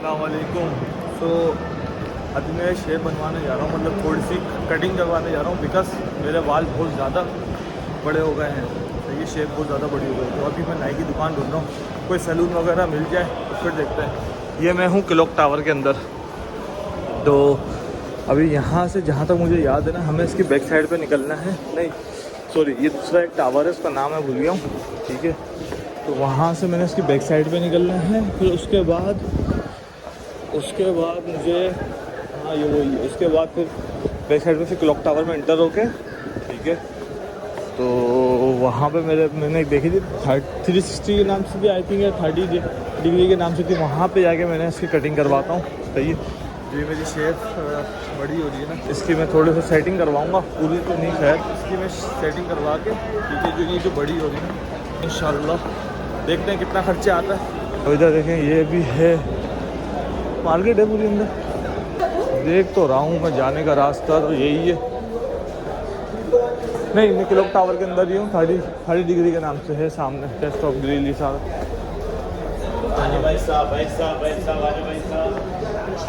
अस्सलाम वालेकुम। तो अभी मैं शेव बनवाने जा रहा हूँ, मतलब थोड़ी सी कटिंग करवाने जा रहा हूँ बिकॉज मेरे बाल बहुत ज़्यादा बड़े हो गए हैं। तो ये शेव बहुत ज़्यादा बड़ी हो गई, तो अभी मैं नाई की दुकान ढूंढ रहा हूँ, कोई सैलून वगैरह मिल जाए तो फिर देखते हैं। ये मैं हूँ क्लॉक टावर के अंदर। तो अभी यहाँ से जहाँ तक मुझे याद है ना, हमें इसकी बैक साइड पे निकलना है। नहीं सॉरी, ये दूसरा एक टावर है, उसका नाम मैं भूल गया हूँ। ठीक है, तो वहाँ से मैंने इसकी बैक साइड पे निकलना है। फिर उसके बाद मुझे, हाँ ये वही, उसके बाद फिर बैक साइड पे फिर क्लॉक टावर में इंटर होके, ठीक है, तो वहाँ पे मैंने एक देखी थी 360 के नाम से थी, आई थिंक, या 30 डिग्री के नाम से थी। वहाँ पे जाके मैंने इसकी कटिंग करवाता हूँ। सही है, ये मेरी शेप बड़ी हो रही है ना, इसकी मैं थोड़ी सी सेटिंग करवाऊँगा, पूरी तो नहीं खैर, इसकी मैं सेटिंग करवा के, ठीक है, जो बड़ी हो रही है ना, इंशाल्लाह देखते हैं कितना खर्चा आता है। और इधर देखें, ये भी है, मार्केट है पूरी अंदर। देख तो रहा हूँ मैं, जाने का रास्ता तो यही है। नहीं, मैं क्लॉक टावर के अंदर ही हूँ, 30 डिग्री के नाम से है सामने, टेस्ट ऑफ ग्रिल ये सारा।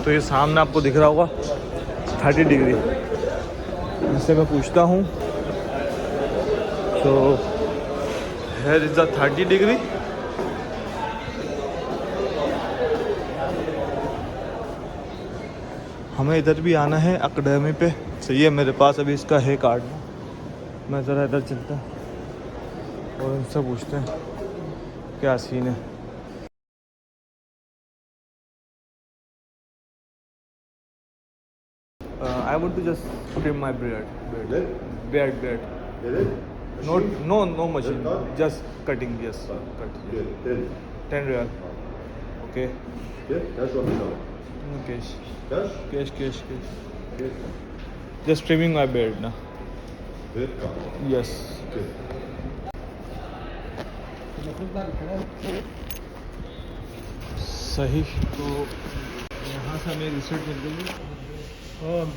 तो ये सामने आपको दिख रहा होगा 30 डिग्री। इनसे मैं पूछता हूँ, तो हेयर इज द 30 डिग्री। हमें इधर भी आना है एकेडमी पे। सही है, मेरे पास अभी इसका है कार्ड। मैं ज़रा इधर चलता और इनसे पूछते हैं क्या सीन है। I want to just trim my beard. No machine, just cutting. Yes, cut. 10 real. Okay. No cash. Just trimming my beard now. Yes. सही, तो यहाँ से हमें रिसिप्ट मिल गई।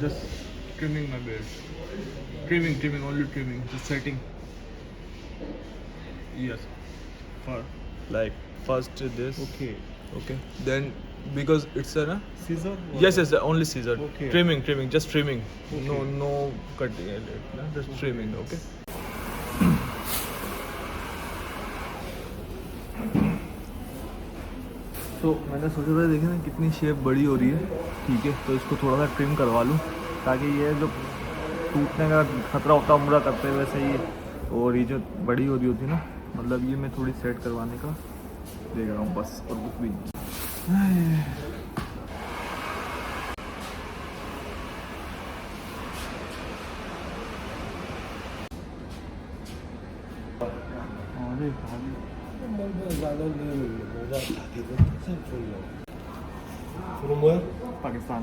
Just trimming my beard. Trimming, only trimming. Just setting. Yes. Like first this. Okay. Then because it's a Scissor? yes, only scissor. Okay. Trimming, just trimming. Okay. No cutting. Just trimming. Okay. तो मैंने सोचा था, देखें ना कितनी shape बड़ी हो रही है। ठीक है, तो इसको थोड़ा सा ट्रिम करवा लूँ, ताकि ये जो टूटने का खतरा होता है उम्र करते हुए वैसे ही, और ये जो बड़ी हो रही होती है ना, मतलब ये मैं थोड़ी सेट करवाने का देख रहा हूँ बस, और कुछ भी नहीं। from where? पाकिस्तान।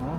हाँ,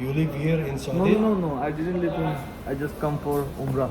You live here in Saudi? no, I didn't live in, I just come for umrah.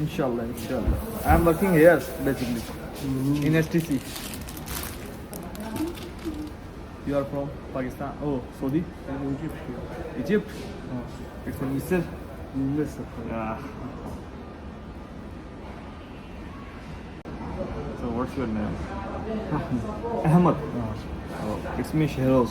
Inshallah. I am working here basically in STC. You are from Pakistan? Oh, Saudi? Egypt? It's in Misr? Yeah. So what's your name? Ahmed. Oh, it's me, Shehroz.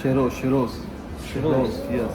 Shehroz. Yes.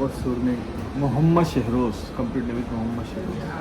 what's your name؟ Muhammad Shehroz. Complete name is Muhammad Shehroz.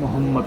Muhammad.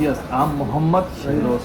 Yes, I'm Muhammad Shehroz.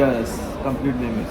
Yes, complete name is.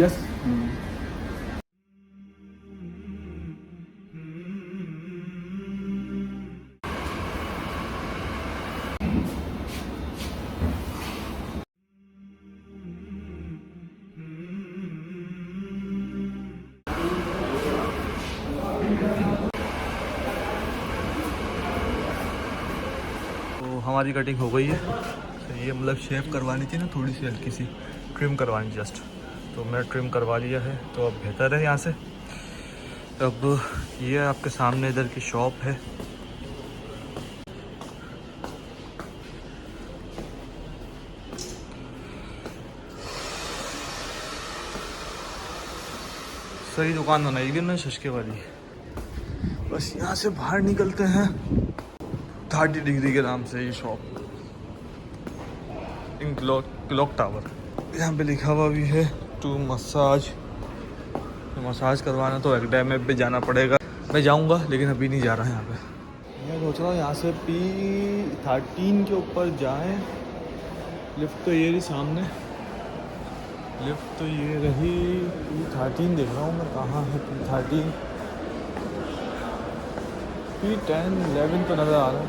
Yes. हमारी cutting हो गई है। तो ये मतलब शेव करवानी थी ना, थोड़ी सी हल्की सी ट्रिम करवानी जस्ट, तो मैं ट्रिम करवा लिया है, तो अब बेहतर है यहाँ से। अब ये आपके सामने इधर की शॉप है। सही दुकान बनाएगी ना शशके वाली। बस यहाँ से बाहर निकलते हैं। 30 डिग्री के नाम से ये शॉप, इन क्लॉक टावर। यहाँ पे लिखा हुआ भी है टू मसाज। मसाज करवाना तो एक्डैम पे जाना पड़ेगा। मैं जाऊँगा लेकिन अभी नहीं जा रहा यहाँ पे। मैं सोच रहा हूँ यहाँ से P13 के ऊपर जाएं। लिफ्ट तो ये रही सामने, लिफ्ट तो ये रही। P13 देख रहा हूँ मैं कहाँ है। P13 P10 11 तो नज़र आ रहा है।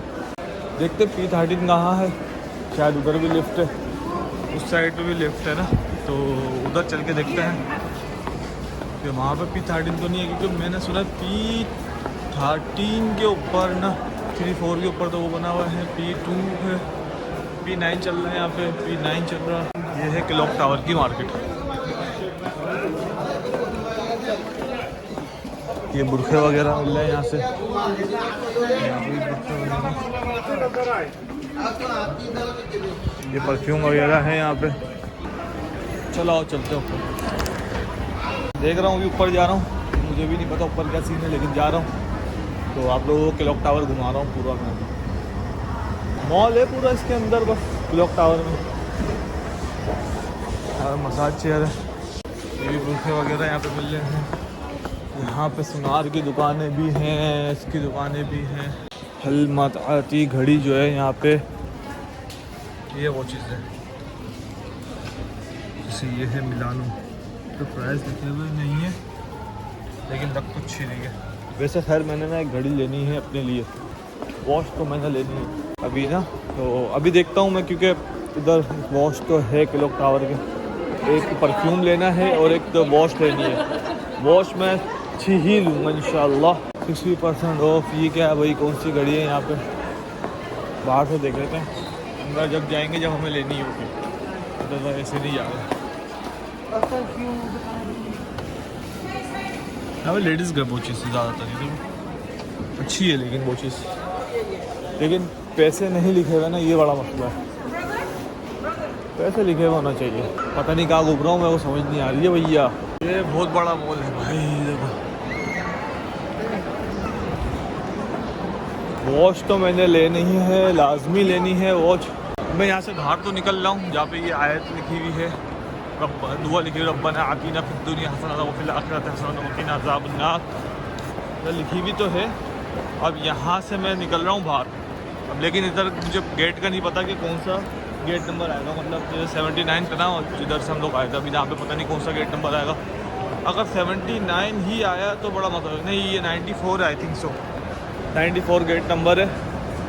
देखते P13 कहाँ है। शायद उधर भी लिफ्ट है, उस साइड पे भी लिफ्ट है ना, तो उधर चल के देखते हैं कि वहाँ पे P13 तो नहीं है। क्योंकि मैंने सुना P13 के ऊपर ना 3-4 के ऊपर तो वो बना हुआ है, P2 है, P9 चल रहा है। यहाँ पे P9 चल रहा है। ये है क्लॉक टावर की मार्केट। ये बुरखे वगैरह मिल रहे हैं यहाँ से। ये परफ्यूम वगैरह है यहाँ पे। चलो आओ चलते हैं ऊपर। देख रहा हूँ अभी ऊपर जा रहा हूँ, मुझे भी नहीं पता ऊपर क्या सीन है, लेकिन जा रहा हूँ। तो आप लोगों को क्लॉक टावर घुमा रहा हूँ पूरा। मैं मॉल है पूरा इसके अंदर, बस क्लॉक टावर में। और मसाज चेयर है, ये भी बुरखे वगैरह यहाँ पे मिल रहे हैं। यहाँ पे सुनार की दुकानें भी हैं, इसकी दुकानें भी हैं। हलमती घड़ी जो है यहाँ पे, ये वो चीज़ है। जैसे ये है मिलानो, तो प्राइस लिखे हुए नहीं है लेकिन रख कुछ ही नहीं है। वैसे खैर मैंने ना एक घड़ी लेनी है अपने लिए, वॉच तो मैंने लेनी है अभी ना। तो अभी देखता हूँ मैं, क्योंकि इधर वॉच तो है क्लॉक टावर के। एक परफ्यूम लेना है और एक तो वॉच लेनी है। वॉच मैं अच्छी ही लूँगा इंशाल्लाह। 60% ऑफ। ये क्या है भाई, कौन सी घड़ी है यहाँ पे? बाहर से देख लेते हैं, अंदर जब जाएंगे जब हमें लेनी होगी। अदरवाइज ऐसे नहीं जा रहे। यहाँ पे लेडीज़ का वो चीज़ ज़्यादातर है, अच्छी है लेकिन वो चीज़, लेकिन पैसे नहीं लिखे हुए ना, ये बड़ा मसला है। पैसे लिखे हुए होना चाहिए। पता नहीं कहाँ घूम रहा हूँ मैं, वो समझ नहीं आ रही है भैया। ये बहुत बड़ा मॉल है भाई। देखो वॉच तो मैंने लेनी है, लाजमी लेनी है वॉच। मैं यहाँ से बाहर तो निकल रहा हूँ, जहाँ पे ये आयत लिखी हुई है, रब दुआ लिखी हुई, रब्बना आतीना फिद दुनिया हसनतन व फिल आखिरति हसनतन व क़िना अज़ाबन्नार, तो लिखी हुई तो है। अब यहाँ से मैं निकल रहा हूँ बाहर। अब लेकिन इधर मुझे गेट का नहीं पता कि कौन सा गेट नंबर आएगा। मतलब 79 पे ना, जिधर से हम लोग आए थे, अभी यहाँ पे पता नहीं कौन सा गेट नंबर आएगा। अगर 79 ही आया तो बड़ा मतलब नहीं, ये 94 I think so, 94 gate number है।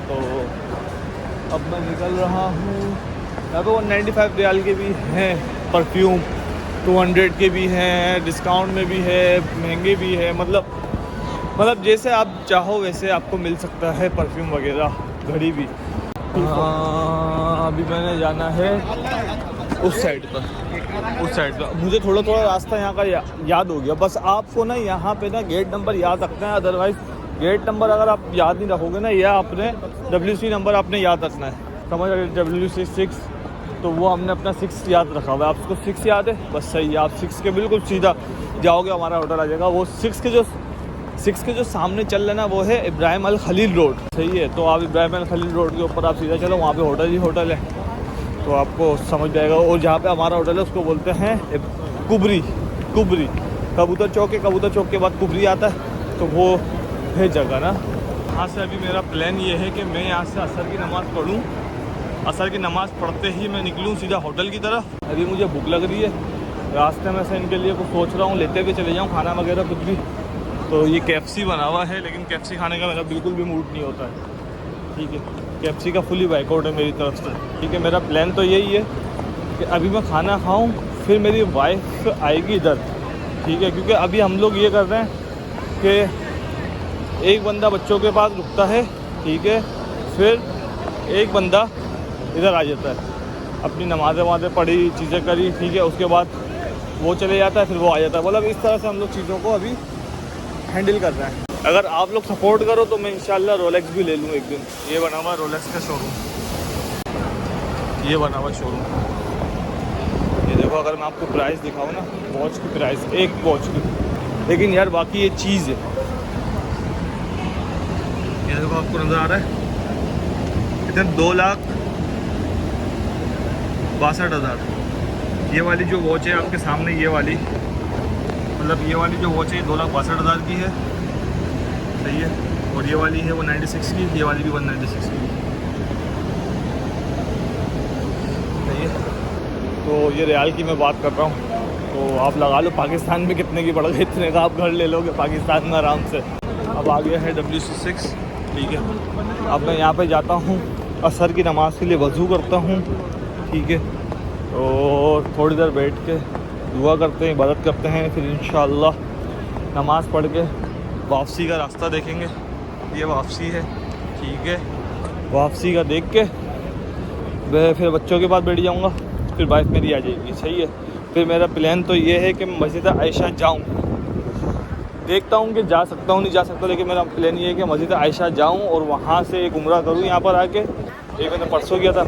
तो अब मैं निकल रहा हूँ। यहाँ पे 195 रियाल के भी हैं परफ्यूम, 200 के भी हैं, डिस्काउंट में भी है, महंगे भी है। मतलब जैसे आप चाहो वैसे आपको मिल सकता है परफ्यूम वगैरह, घड़ी भी। अभी मैंने जाना है उस साइड पर, मुझे थोड़ा रास्ता यहाँ का याद हो गया। बस आपको ना यहाँ पे ना गेट नंबर याद रखना है, अदरवाइज़ गेट नंबर अगर आप याद नहीं रखोगे ना, या अपने WC नंबर आपने याद रखना है। समझ अगर WC6 तो वो हमने अपना 6 याद रखा हुआ है। आपको 6 याद है, बस सही है। आप 6 के बिल्कुल सीधा जाओगे, हमारा होटल आ जाएगा। वो 6 के जो सामने चल रहा है ना, वो है इब्राहिम अल खलील रोड, सही है। तो आप इब्राहिम अल खलील रोड के ऊपर आप सीधा चलो, वहाँ पे होटल ही होटल है, तो आपको समझ जाएगा। और जहाँ पे हमारा होटल है उसको बोलते हैं कुबरी। कबूतर चौक है, कबूतर चौक के बाद कुबरी आता है, तो वो है जगह ना। यहाँ से अभी मेरा प्लान ये है कि मैं यहाँ से असर की नमाज़ पढ़ूँ, असर की नमाज़ पढ़ते ही मैं निकलूँ सीधा होटल की तरफ। अभी मुझे भूख लग रही है, रास्ते में से इनके लिए कुछ सोच रहा हूँ, लेते हुए चले जाऊँ खाना वगैरह कुछ भी। तो ये KFC बना हुआ है, लेकिन KFC खाने का मेरा बिल्कुल भी मूड नहीं होता है, ठीक है। KFC का फुली बाइकआउट है मेरी तरफ से, ठीक है। मेरा प्लान तो यही है कि अभी मैं खाना खाऊं, फिर मेरी वाइफ आएगी इधर, ठीक है। क्योंकि अभी हम लोग ये कर रहे हैं कि एक बंदा बच्चों के पास रुकता है, ठीक है, फिर एक बंदा इधर आ जाता है, अपनी नमाज़ें पढ़ी, चीज़ें करी, ठीक है। उसके बाद वो चले जाता है, फिर वो आ जाता है। मतलब इस तरह से हम लोग चीज़ों को अभी हैंडल कर रहे हैं। अगर आप लोग सपोर्ट करो तो मैं इंशाल्लाह रोलेक्स भी ले लूँ एक दिन। ये बना हुआ रोलेक्स का शोरूम, ये बना हुआ शोरूम। ये देखो, अगर मैं आपको प्राइस दिखाऊँ ना, वॉच की प्राइस, एक वॉच की लेकिन यार बाकी ये चीज़ है, ये देखो आपको नज़र आ रहा है इतने 2,62,000। ये वाली जो वॉच है आपके सामने, ये वाली मतलब ये वाली जो वॉच है 2,62,000 की है, सही है। और ये वाली है 196 की, ये वाली भी 196 की, सही है। तो ये रियाल की मैं बात कर रहा हूँ, तो आप लगा लो पाकिस्तान में कितने की पड़ गई, इतने का आप घर ले लोगे पाकिस्तान में आराम से। अब आ गया है WC6, ठीक है। अब मैं यहाँ पे जाता हूँ, असर की नमाज़ के लिए वज़ू करता हूँ, ठीक है। और थोड़ी देर बैठ के दुआ करते हैं, इबादत करते हैं, फिर इंशाअल्लाह नमाज़ पढ़ के वापसी का रास्ता देखेंगे। ये वापसी है, ठीक है। वापसी का देख के वह फिर बच्चों के पास बैठ जाऊँगा, फिर वाइफ मेरी आ जाएगी, सही है। फिर मेरा प्लान तो ये है कि मस्जिद आयशा जाऊँ, देखता हूँ कि जा सकता हूँ नहीं जा सकता, लेकिन मेरा प्लान ये है कि मस्जिद आयशा जाऊँ और वहाँ से एक उम्रा करूँ यहाँ पर आके। एक मैंने परसों किया था,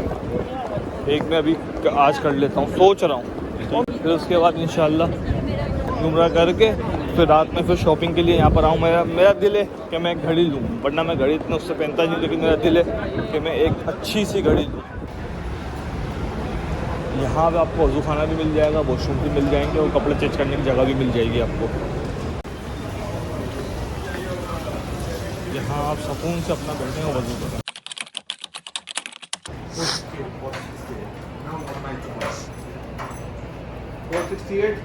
एक मैं अभी आज कर लेता हूँ, सोच रहा हूँ। फिर उसके बाद इंशाअल्लाह उम्रा करके फिर रात में फिर शॉपिंग के लिए यहाँ पर आऊँ। मेरा दिल है कि मैं एक घड़ी लूँ, वरना मैं घड़ी इतना उससे पहनता नहीं, लेकिन मेरा दिल है कि मैं एक अच्छी सी घड़ी लूँ। यहाँ पे आपको वज़ू खाना भी मिल जाएगा, वॉशरूम भी मिल जाएंगे और कपड़े चेंज करने की जगह भी मिल जाएगी आपको। यहाँ आप सुकून से अपना बैठे और वज़ू करें। 468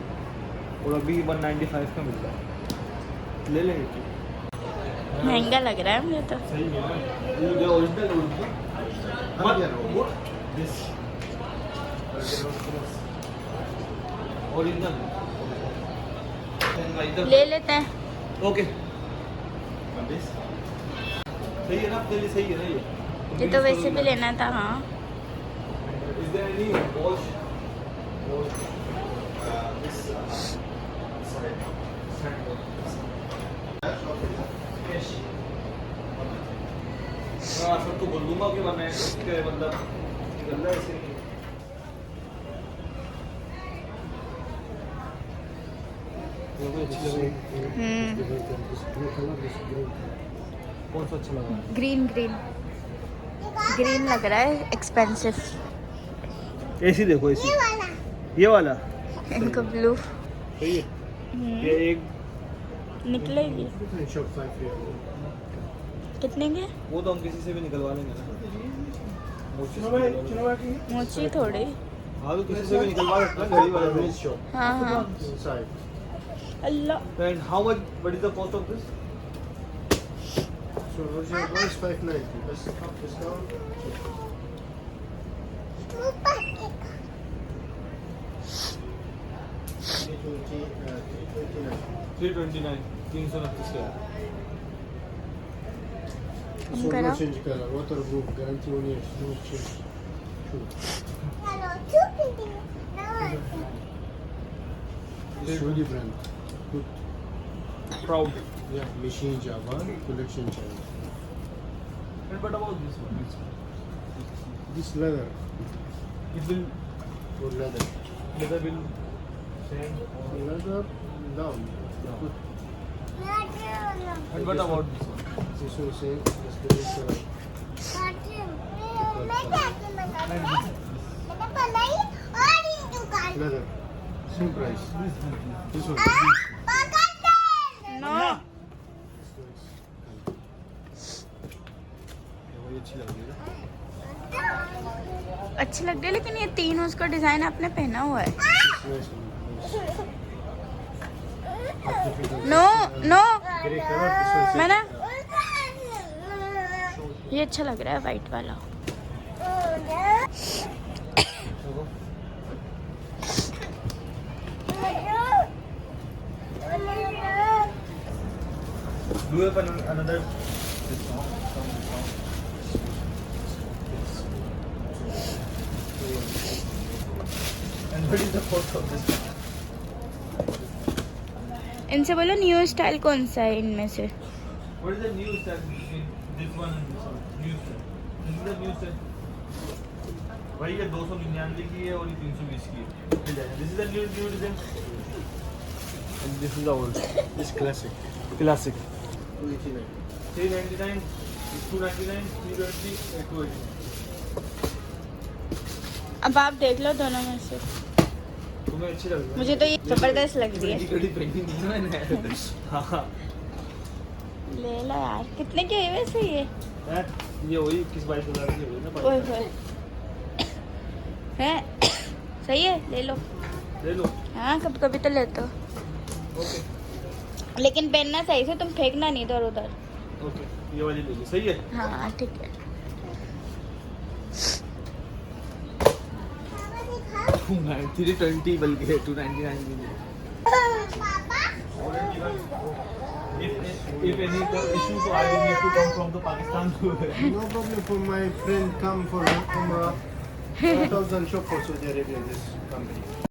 और अभी 195 का मिलता है, ले लेंगे। महंगा लग रहा है मुझे तो। सही है ना, ये ओरिजिनल ओरिजिनल ले लेते हैं। ओके, सही है ना, आपके लिए सही है ना ये तो वैसे भी लेना था। हाँ, Is there any wash this side? हाँ, सबको बोल दूँगा कि वरना इसके मतलब गंदा ऐसे नहीं। कौन सा अच्छा लगा? ग्रीन ग्रीन ग्रीन लग रहा है, एक्सपेंसिव। एसी देखो, एसी ये वाला इनको ब्लू सही है। ये एक निकलेगी कितने के? वो तो हम किसी से भी निकलवा लेंगे ना, मोची थोड़ी। हाँ तो किसी से भी निकलवा सकते हैं घड़ी वाले से। हाँ हाँ। अल्लाह। And how much? What is the cost of this? So original price 590. Best discount. 329 329 का। So no change color. Waterproof guarantee 1 year. No change. This Saudi brand. Good. Proud. Yeah, machine Javan collection China. And what about this one? This leather It will or leather. leather will same. Leather down. Good. And what about this one? This one same. Just the inside. Leather. Same price. This one. No, ये अच्छी लग रही है। अच्छी लग रही है, लेकिन ये तीन उसका डिजाइन आपने पहना हुआ है। No no, Grey color. This one same. मैं ना, ये अच्छा लग रहा है वाइट वाला। Do you have another? And what is the cost of this one? इनसे बोलो न्यू स्टाइल कौन सा है इनमें से? What is the new style between this one and this one? New style. This is the new style. वही है 299 की है और ये 320 की है। This is the new design. and this is the old. This classic. Classic. 289. 399, 299, 320, 280. अब आप देख लो दोनों में से। तुम्हें अच्छी लग रही है? मुझे तो ये जबरदस्त लग रही है। घड़ी पहनी थी ना मैंने। हाँ। ले लो यार, कितने के है वैसे ये? ये वही 21-22 की हुई ना। ओए होए। है सही है, ले लो। ले लो। हाँ कभी कभी तो लेते हो, लेकिन पहनना सही से, तुम फेंकना नहीं इधर उधर। ओके, ये वाली ले लो, सही है। हाँ ठीक है। 320 बल्कि 299 भी नहीं। If any issue, so I will need to come from the Pakistan to. No problem for my friend come from 1,000 shop for Saudi Arabia, this company.